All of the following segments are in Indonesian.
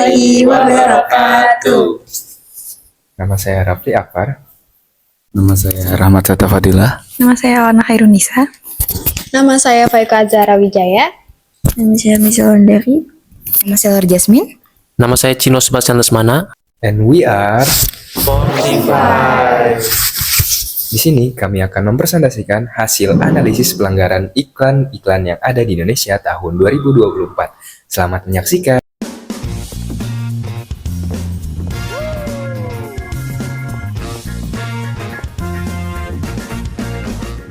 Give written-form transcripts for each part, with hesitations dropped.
warahmatullahi wabarakatuh. Nama saya Rafli Akbar. Nama saya Rahmat Sata Fadilah. Nama saya Alana Khairunisa. Nama saya Faika Azhara Wijaya. Nama saya Misal Dari. Nama saya Laura Jasmine. Nama saya Cino Sebastian Lesmana. And we are Spotify. Di sini kami akan mempresentasikan hasil analisis pelanggaran iklan-iklan yang ada di Indonesia tahun 2024. Selamat menyaksikan.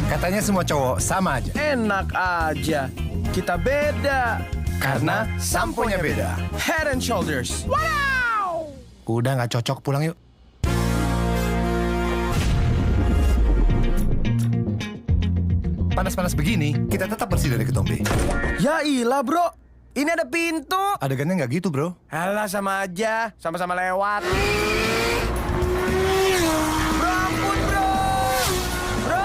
Katanya semua cowok sama aja. Enak aja, kita beda. Karena samponya beda. Head and Shoulders. Wow! Udah nggak cocok, pulang yuk. Panas-panas begini, kita tetap bersih dari ketombe. Ya ilah bro, ini ada pintu. Adegannya nggak gitu, bro. Alah sama aja, sama-sama lewat. Bro ampun bro. Bro.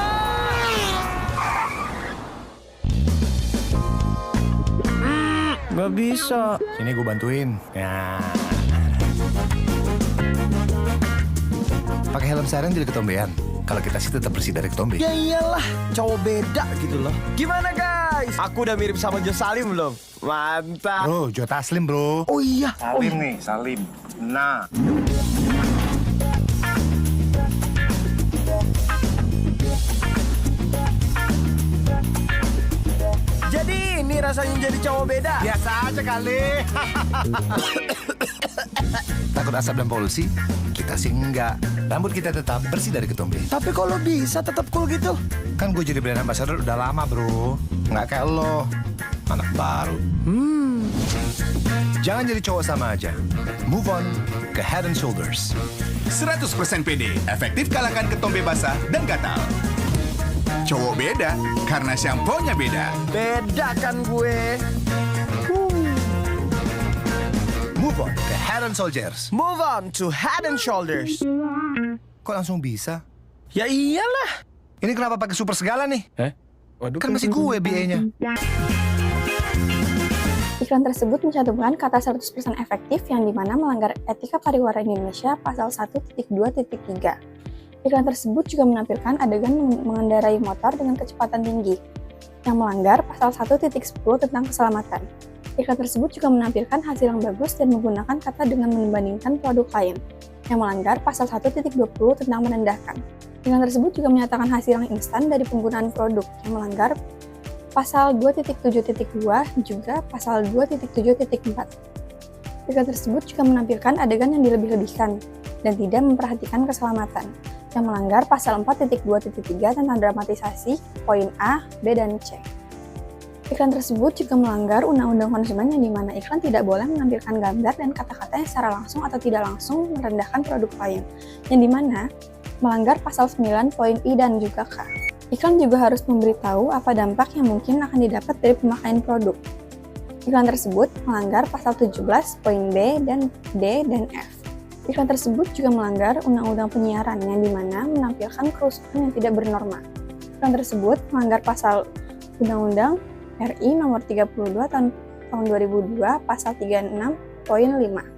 Nggak bisa. Sini gue bantuin. Ya. Pakai helm siren jadi ketombean. Kalau kita sih tetap bersih dari ketombe. Ya iyalah, cowok beda gitu loh. Gimana guys? Aku udah mirip sama Jo Salim belum? Mantap. Bro, Jo Taslim, bro. Oh iya. Salim nih, Salim. Nah. Jadi ini rasanya jadi cowok beda. Biasa aja kali. Takut asap dan polusi? Kita sih enggak. Rambut kita tetap bersih dari ketombe. Tapi kalau bisa tetap cool gitu. Kan gue jadi brand ambassador udah lama, bro. Nggak kayak lo, anak baru. Jangan jadi cowok sama aja. Move on ke Head and Shoulders. 100% pede, efektif kalahkan ketombe basah dan gatal. Cowok beda, karena shampoo-nya beda. Beda kan gue. Move on ke Head and Shoulders. Move on to Head and Shoulders. Kok langsung bisa? Ya iyalah. Ini kenapa pakai super segala nih? Waduh. Kan masih gue BA-nya. Iklan tersebut mencantumkan kata 100% efektif yang dimana melanggar etika pariwara Indonesia pasal 1.2.3. Iklan tersebut juga menampilkan adegan mengendarai motor dengan kecepatan tinggi yang melanggar pasal 1.10 tentang keselamatan. Iklan tersebut juga menampilkan hasil yang bagus dan menggunakan kata dengan membandingkan produk lain yang melanggar pasal 1.20 tentang merendahkan. Iklan tersebut juga menyatakan hasil yang instan dari penggunaan produk yang melanggar pasal 2.7.2 juga pasal 2.7.4. Iklan tersebut juga menampilkan adegan yang dilebih-lebihkan dan tidak memperhatikan keselamatan yang melanggar pasal 4.2.3 tentang dramatisasi, poin A, B, dan C. Iklan tersebut juga melanggar Undang-Undang Konsumen yang dimana iklan tidak boleh menampilkan gambar dan kata-kata yang secara langsung atau tidak langsung merendahkan produk lain, yang dimana melanggar pasal 9 poin I dan juga K. Iklan juga harus memberitahu apa dampak yang mungkin akan didapat dari pemakaian produk. Iklan tersebut melanggar pasal 17 poin B dan D dan F. Iklan tersebut juga melanggar Undang-Undang Penyiaran yang dimana menampilkan kerusakan yang tidak bernorma. Iklan tersebut melanggar pasal Undang-Undang RI nomor 32 tahun 2002 pasal 36 poin 5.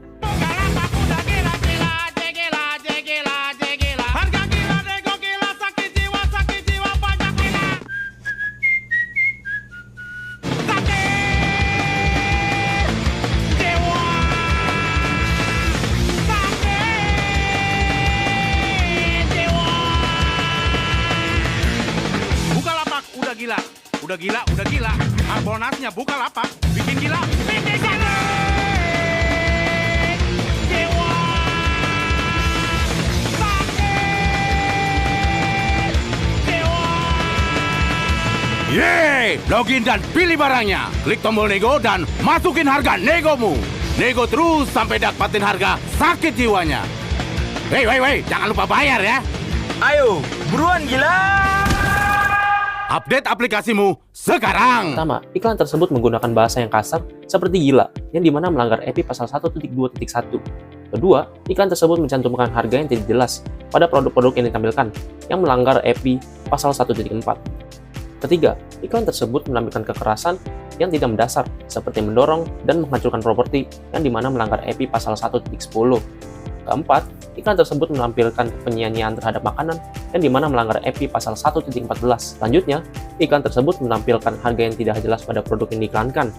Udah gila. Bonusnya Bukalapak bikin gila. Yeay, login dan pilih barangnya. Klik tombol nego dan masukin harga negomu. Nego terus sampai dapatin harga sakit jiwanya. Wey, jangan lupa bayar ya. Ayo, buruan gila. Update aplikasimu sekarang. Pertama, iklan tersebut menggunakan bahasa yang kasar seperti gila, yang dimana melanggar EPI pasal 1.2.1. Kedua, iklan tersebut mencantumkan harga yang tidak jelas pada produk-produk yang ditampilkan, yang melanggar EPI pasal 1.4. Ketiga, iklan tersebut menampilkan kekerasan yang tidak mendasar, seperti mendorong dan menghancurkan properti, yang dimana melanggar EPI pasal 1.10. Keempat, iklan tersebut menampilkan penyanyian terhadap makanan, yang dimana melanggar EPI pasal 1.14. Selanjutnya, iklan tersebut menampilkan harga yang tidak jelas pada produk yang diiklankan,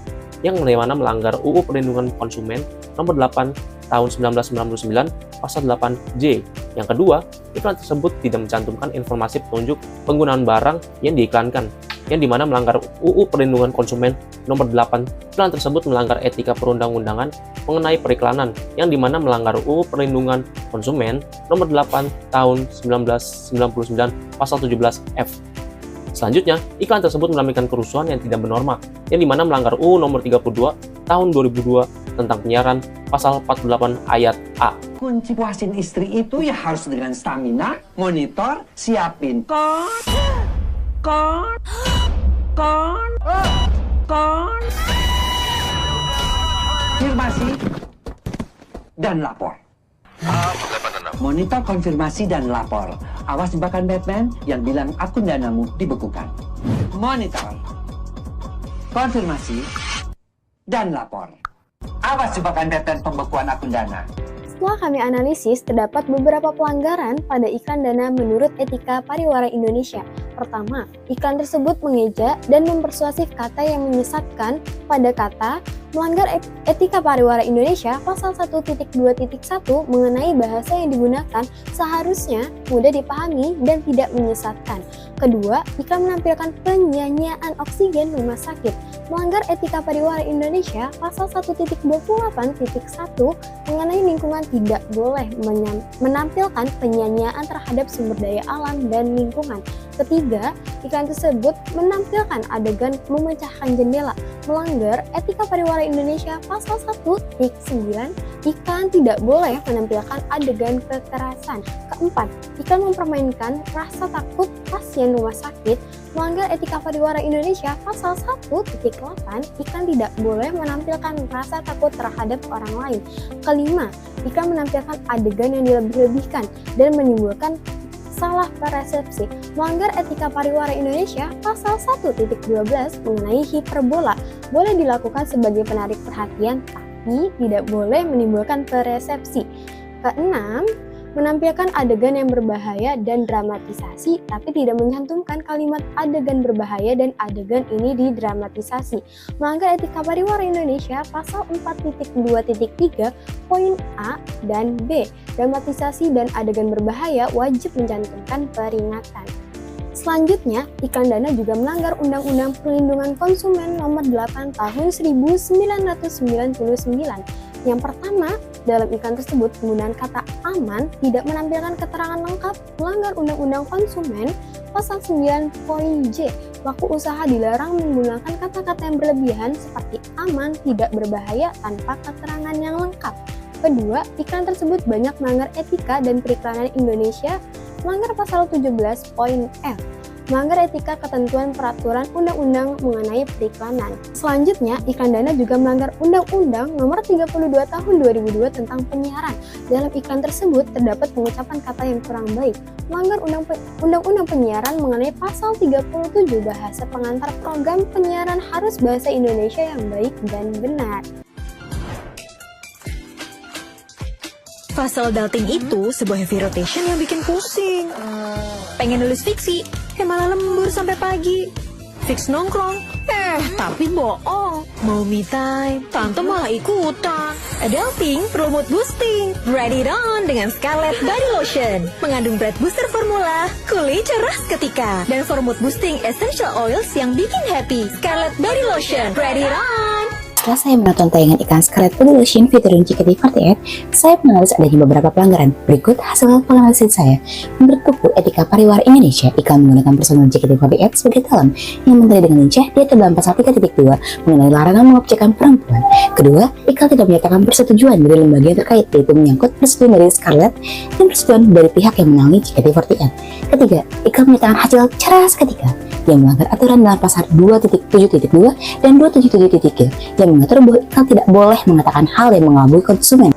yang dimana melanggar UU Perlindungan Konsumen nomor 8 tahun 1999 pasal 8J. Yang kedua, iklan tersebut tidak mencantumkan informasi petunjuk penggunaan barang yang diiklankan, yang dimana melanggar UU Perlindungan Konsumen nomor 8. Iklan tersebut melanggar etika perundang-undangan mengenai periklanan, yang dimana melanggar UU Perlindungan Konsumen nomor 8 tahun 1999 pasal 17F. Selanjutnya, iklan tersebut menampilkan kerusuhan yang tidak bernorma, yang dimana melanggar UU nomor 32 tahun 2002 tentang penyiaran pasal 48 ayat A. Kunci puasin istri itu ya harus dengan stamina, monitor, siapin konfirmasi dan lapor. Monitor konfirmasi dan lapor. Awas jebakan Batman yang bilang akun danamu dibekukan. Monitor konfirmasi dan lapor. Awas jebakan Batman pembekuan akun dana. Setelah kami analisis, terdapat beberapa pelanggaran pada iklan dana menurut Etika Pariwara Indonesia. Pertama, iklan tersebut mengeja dan mempersuasif kata yang menyesatkan pada kata, melanggar Etika Pariwara Indonesia pasal 1.2.1 mengenai bahasa yang digunakan seharusnya mudah dipahami dan tidak menyesatkan. Kedua, iklan menampilkan penyanyian oksigen rumah sakit, melanggar Etika Pariwara Indonesia pasal 1.28.1 mengenai lingkungan tidak boleh menampilkan penyanyian terhadap sumber daya alam dan lingkungan. Ketiga, iklan tersebut menampilkan adegan memecahkan jendela, melanggar Etika Pariwara Indonesia pasal 1.9. Iklan tidak boleh menampilkan adegan kekerasan. Keempat, iklan mempermainkan rasa takut pasien rumah sakit, melanggar Etika Pariwara Indonesia pasal 1.8. Iklan tidak boleh menampilkan rasa takut terhadap orang lain. Kelima, iklan menampilkan adegan yang dilebih-lebihkan dan menimbulkan salah persepsi, melanggar Etika Pariwara Indonesia pasal 1.12 mengenai hiperbola, boleh dilakukan sebagai penarik perhatian tapi tidak boleh menimbulkan persepsi. Keenam, menampilkan adegan yang berbahaya dan dramatisasi tapi tidak mencantumkan kalimat adegan berbahaya dan adegan ini didramatisasi, melanggar Etika Pariwara Indonesia pasal 4.2.3 poin A dan B. Dramatisasi dan adegan berbahaya wajib mencantumkan peringatan. Selanjutnya, iklan dana juga melanggar Undang-Undang Perlindungan Konsumen nomor 8 tahun 1999. Yang pertama, dalam iklan tersebut penggunaan kata aman tidak menampilkan keterangan lengkap, melanggar Undang-Undang Konsumen pasal 9 poin J. Pelaku usaha dilarang menggunakan kata-kata yang berlebihan seperti aman, tidak berbahaya tanpa keterangan yang lengkap. Kedua, iklan tersebut banyak melanggar etika dan periklanan Indonesia, melanggar pasal 17 poin F, melanggar etika ketentuan peraturan undang-undang mengenai periklanan. Selanjutnya, iklan dana juga melanggar Undang-Undang Nomor 32 Tahun 2002 tentang penyiaran. Dalam iklan tersebut terdapat pengucapan kata yang kurang baik, melanggar Undang-Undang Penyiaran mengenai pasal 37 bahasa pengantar program penyiaran harus bahasa Indonesia yang baik dan benar. Fasal dalting itu sebuah heavy rotation yang bikin pusing. Pengen nulis fiksi, malah lembur sampai pagi. Fix nongkrong, tapi bohong. Mau me time, tante malah ikutan. Adulting perlu mood boosting. Ready it on dengan Scarlett Body Lotion. Mengandung bread booster formula, kulit cerah seketika. Dan for mood boosting essential oils yang bikin happy. Scarlett Body Lotion, ready it on. Setelah saya menonton tayangan iklan Scarlett Body Lotion featuring JKT48, saya menganalisis adanya beberapa pelanggaran. Berikut hasil penganalisis saya. Menurut buku Etika Pariwara Indonesia, iklan menggunakan personal JKT48 sebagai talent yang mentari dengan lincah diatur dalam pasal 3.2 mengenai larangan mengobjekkan perempuan. Kedua, iklan tidak menyatakan persetujuan dari lembaga yang terkait, yaitu menyangkut persetujuan dari Scarlett dan persetujuan dari pihak yang menaungi JKT48. Ketiga, iklan menyatakan hasil cara seketika yang melanggar aturan dalam pasal 2.7.2 dan 2.7.3 yang mengatur bahwa iklan tidak boleh mengatakan hal yang mengelabui konsumen.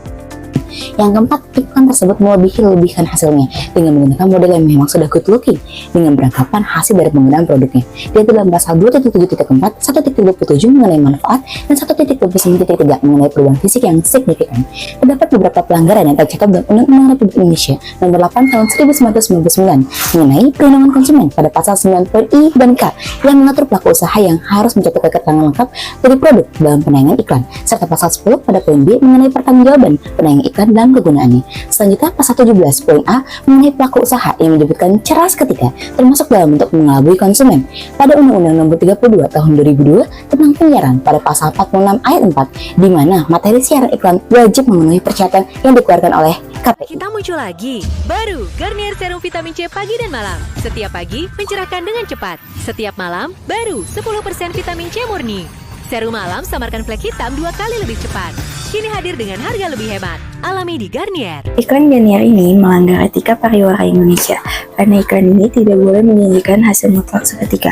Yang keempat, iklan tersebut melebih-lebihkan hasilnya dengan menggunakan model yang memang sudah good looking dengan beranggapan hasil dari penggunaan produknya. Yaitu dalam pasal 2.7.4, 1.27 mengenai manfaat, dan 1.29.3 mengenai perubahan fisik yang signifikan. Terdapat beberapa pelanggaran yang tercatat dalam Undang-Undang Republik Indonesia Nomor 8 Tahun 1999 mengenai perlindungan konsumen pada pasal 9 poin I dan K yang mengatur pelaku usaha yang harus mencatatkan keterangan lengkap dari produk dalam penayangan iklan, serta pasal 10 pada poin B mengenai pertanggungjawaban penayangan iklan dalam kegunaannya. Selanjutnya pasal 17 poin A mengenai pelaku usaha yang menyebutkan ceras ketika termasuk dalam bentuk mengelabui konsumen. Pada Undang-Undang Nomor 32 Tahun 2002 tentang penyiaran pada pasal 46 ayat 4 di mana materi siaran iklan wajib memenuhi persyaratan yang dikeluarkan oleh KPI. Kita muncul lagi. Baru Garnier Serum Vitamin C pagi dan malam. Setiap pagi mencerahkan dengan cepat. Setiap malam baru 10% vitamin C murni. Serum malam samarkan flek hitam 2 kali lebih cepat. Kini hadir dengan harga lebih hemat. Alami di Garnier. Iklan Garnier ini melanggar etika pariwara Indonesia karena iklan ini tidak boleh menjanjikan hasil mutlak seketika.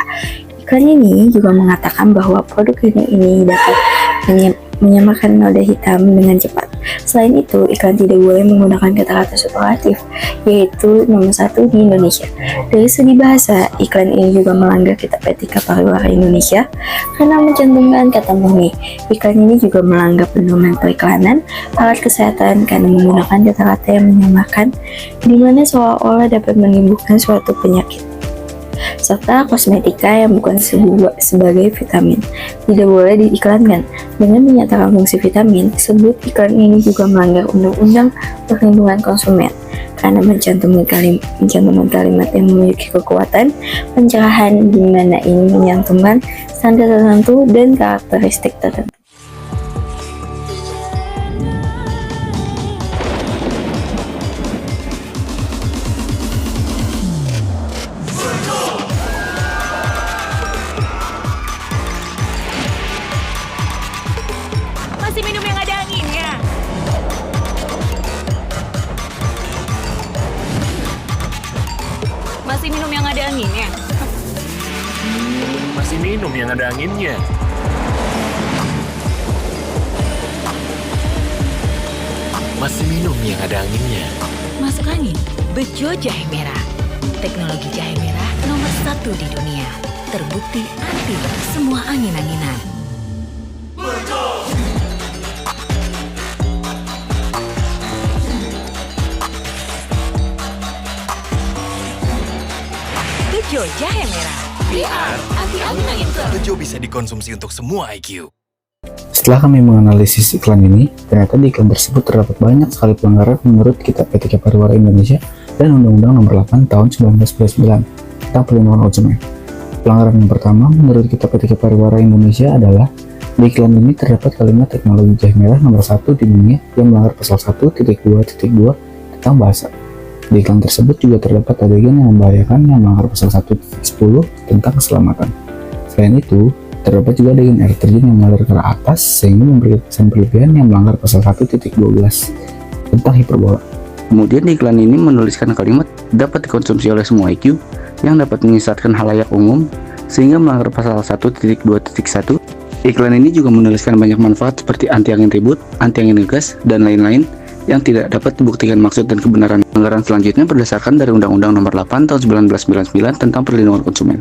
Iklan ini juga mengatakan bahwa produk ini dapat menyamakan noda hitam dengan cepat. Selain itu, iklan tidak boleh menggunakan kata-kata superlatif, yaitu nomor 1 di Indonesia. Dari segi bahasa, iklan ini juga melanggar kitab etika pariwara Indonesia karena mencantumkan kata murni. Iklan ini juga melanggar pedoman periklanan, alat kesehatan karena menggunakan kata-kata yang menyamakan, di mana seolah-olah dapat menimbulkan suatu penyakit, serta kosmetika yang bukan sebagai vitamin tidak boleh diiklankan. Dengan menyatakan fungsi vitamin tersebut, iklan ini juga melanggar Undang-Undang Perlindungan Konsumen karena mencantumkan kalimat yang memiliki kekuatan pencerahan, di mana ini menyantumkan standar tertentu dan karakteristik tertentu. Masih minum yang ada anginnya. Masih minum yang ada anginnya. Masih minum yang ada anginnya. Masih minum yang ada anginnya. Masuk angin, Bejo Jahe Merah. Teknologi jahe merah nomor 1 di dunia. Terbukti anti semua angin-anginan. Bejo Jahe Merah. Biar anti angin-angin. Bejo bisa dikonsumsi untuk semua IQ. Setelah kami menganalisis iklan ini, ternyata di iklan tersebut terdapat banyak sekali pelanggaran menurut Kitab Etika Pariwara Indonesia dan Undang-Undang Nomor 8 Tahun 1999 tentang Perlindungan Konsumen. Pelanggaran yang pertama menurut Kitab Etika Pariwara Indonesia adalah di iklan ini terdapat kalimat teknologi jahe merah nomor 1 di dunia yang melanggar pasal 1.2.2 tentang bahasa. Di iklan tersebut juga terdapat adegan yang membahayakan yang melanggar pasal 1.10 tentang keselamatan. Selain itu, terdapat juga adegan air terjun yang mengalir ke atas sehingga memberi kesan berlebihan yang melanggar pasal 1.12 tentang hiperbola. Kemudian di iklan ini menuliskan kalimat dapat dikonsumsi oleh semua IQ yang dapat menyesatkan halayak umum sehingga melanggar pasal 1.2.1. Iklan ini juga menuliskan banyak manfaat seperti anti angin ribut, anti angin ngegas, dan lain-lain yang tidak dapat dibuktikan maksud dan kebenaran. Pelanggaran selanjutnya berdasarkan dari Undang-Undang Nomor 8 Tahun 1999 tentang Perlindungan Konsumen.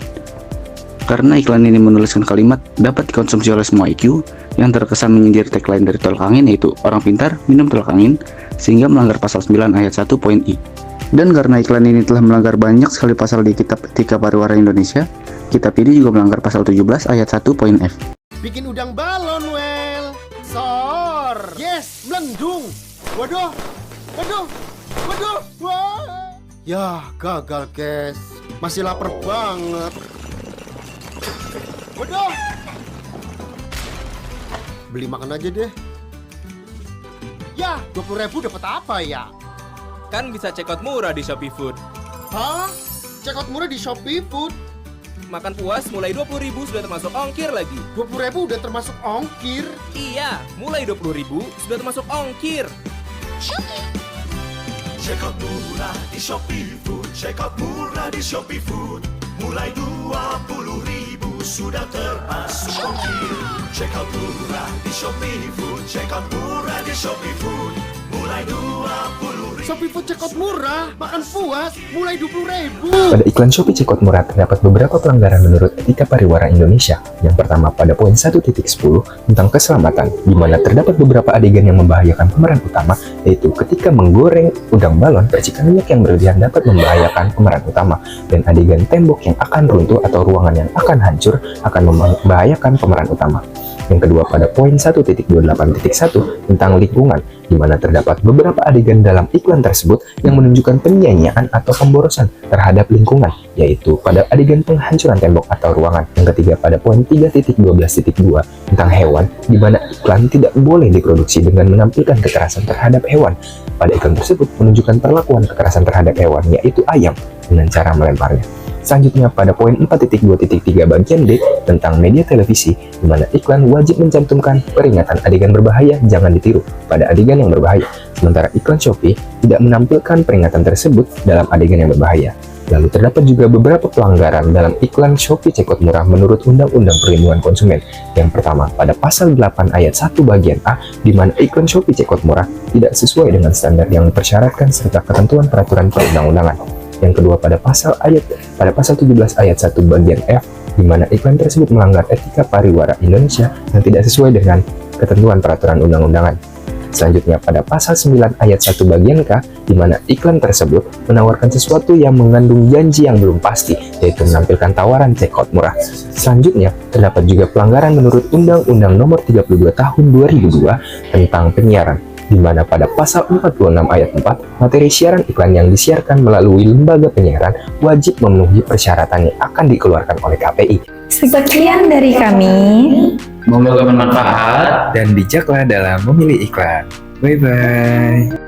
Karena iklan ini menuliskan kalimat dapat dikonsumsi oleh semua IQ yang terkesan menyindir tagline dari tolak angin, yaitu orang pintar minum tolak angin, sehingga melanggar pasal 9 ayat 1 poin I. Dan karena iklan ini telah melanggar banyak sekali pasal di Kitab Etika Pariwara Indonesia, kitab ini juga melanggar pasal 17 ayat 1 poin F. Bikin udang balon, Wel. Sor. Yes, melendung. Waduh. Waduh. Waduh. Wah. Ya, gagal, guys. Masih lapar banget. Waduh. Beli makan aja deh. Ya, 20.000 dapat apa ya? Kan bisa check out murah di Shopee Food. Hah? Check out murah di Shopee Food? Makan puas mulai 20.000 sudah termasuk ongkir lagi. 20.000 udah termasuk ongkir? Iya, mulai 20.000 sudah termasuk ongkir. Shopee. Check out murah di Shopee Food. Check out murah di Shopee Food. Mulai 20.000 sudah termasuk ongkir. Check out murah di Shopee Food. Check out murah di Shopee Food. mulai 20.000. Shopee Food Cekot murah, makan puas, mulai 20.000. Pada iklan Shopee Cekot Murah terdapat beberapa pelanggaran menurut Etika Pariwara Indonesia. Yang pertama pada poin 1.10 tentang keselamatan, di mana terdapat beberapa adegan yang membahayakan pemeran utama, yaitu ketika menggoreng udang balon, percikan minyak yang berlebihan dapat membahayakan pemeran utama, dan adegan tembok yang akan runtuh atau ruangan yang akan hancur akan membahayakan pemeran utama. Yang kedua pada poin 1.28.1 tentang lingkungan, di mana terdapat beberapa adegan dalam iklan tersebut yang menunjukkan penyanyian atau pemborosan terhadap lingkungan, yaitu pada adegan penghancuran tembok atau ruangan. Yang ketiga pada poin 3.12.2 tentang hewan, di mana iklan tidak boleh diproduksi dengan menampilkan kekerasan terhadap hewan. Pada iklan tersebut menunjukkan perlakuan kekerasan terhadap hewan, yaitu ayam, dengan cara melemparnya. Selanjutnya pada poin 4.2.3 bagian D tentang media televisi, di mana iklan wajib mencantumkan peringatan adegan berbahaya jangan ditiru pada adegan yang berbahaya, sementara iklan Shopee tidak menampilkan peringatan tersebut dalam adegan yang berbahaya. Lalu terdapat juga beberapa pelanggaran dalam iklan Shopee Cekot Murah menurut Undang-Undang Perlindungan Konsumen. Yang pertama pada pasal 8 ayat 1 bagian A, di mana iklan Shopee Cekot Murah tidak sesuai dengan standar yang dipersyaratkan serta ketentuan peraturan perundang-undangan. Yang kedua pada pasal 17 ayat 1 bagian F, di mana iklan tersebut melanggar etika pariwara Indonesia yang tidak sesuai dengan ketentuan peraturan undang-undangan. Selanjutnya pada pasal 9 ayat 1 bagian K, di mana iklan tersebut menawarkan sesuatu yang mengandung janji yang belum pasti, yaitu menampilkan tawaran cekot murah. Selanjutnya terdapat juga pelanggaran menurut Undang-Undang Nomor 32 Tahun 2002 tentang penyiaran, di mana pada pasal 46 ayat 4, materi siaran iklan yang disiarkan melalui lembaga penyiaran wajib memenuhi persyaratan yang akan dikeluarkan oleh KPI. Sekian dari kami. Semoga bermanfaat dan bijaklah dalam memilih iklan. Bye-bye.